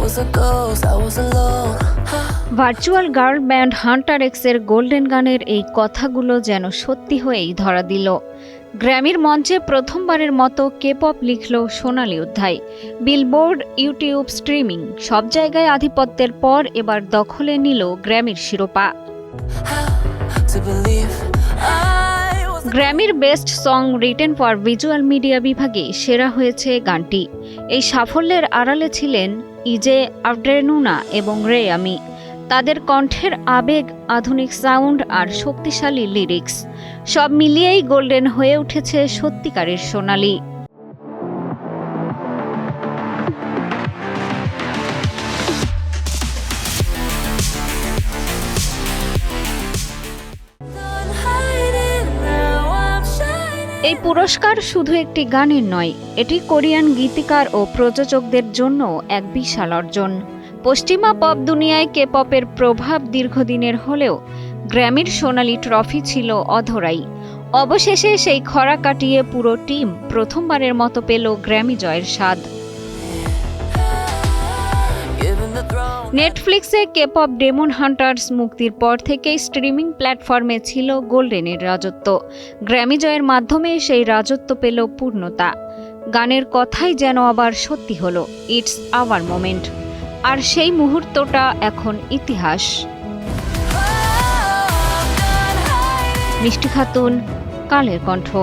was a ghost, I was alone. Virtual girl band Hunter এক্সের golden গানের এই কথাগুলো যেন সত্যি হয়েই ধরা দিল। গ্র্যামির মঞ্চে প্রথমবারের মতো কেপপ লিখল সোনালি অধ্যায়। বিলবোর্ড, ইউটিউব, স্ট্রিমিং সব জায়গায় আধিপত্যের পর এবার দখলে নিল গ্র্যামির শিরোপা। To believe I was গ্র্যামির best song written for visual media বিভাগে সেরা হয়েছে গানটি। এই সাফল্যের আড়ালে ছিলেন ইজে আভডেনুনা এবং রে আমি। তাদের কণ্ঠের আবেগ, আধুনিক সাউন্ড আর শক্তিশালী লিরিক্স সব মিলিয়েই গোল্ডেন হয়ে উঠেছে সত্যিকারের সোনালি। done hiding, now I'm shining. এই পুরস্কার শুধু একটি গানের নয়, এটি কোরিয়ান গীতিকার ও প্রযোজকদের জন্য এক বিশাল অর্জন। পশ্চিমা পপ দুনিয়ায় কে-পপের প্রভাব দীর্ঘদিনের হলেও গ্র্যামির সোনালি ট্রফি ছিল অধরাই। অবশেষে সেই খরা কাটিয়ে পুরো টিম প্রথমবারের মতো পেল গ্র্যামি জয়ের স্বাদ। Given the throne. নেটফ্লিক্সে কে-পপ ডেমন হান্টার্স মুক্তির পর থেকেই স্ট্রিমিং প্ল্যাটফর্মে ছিল গোল্ডেনের রাজত্ব। গ্র্যামি জয়ের মাধ্যমে সেই রাজত্ব পেল পূর্ণতা। গানের কথাই যেন আবার সত্যি হলো, ইটস আওয়ার মোমেন্ট। আর সেই মুহূর্তটা এখন ইতিহাস। মিষ্টি খাতুন, কালের কণ্ঠ।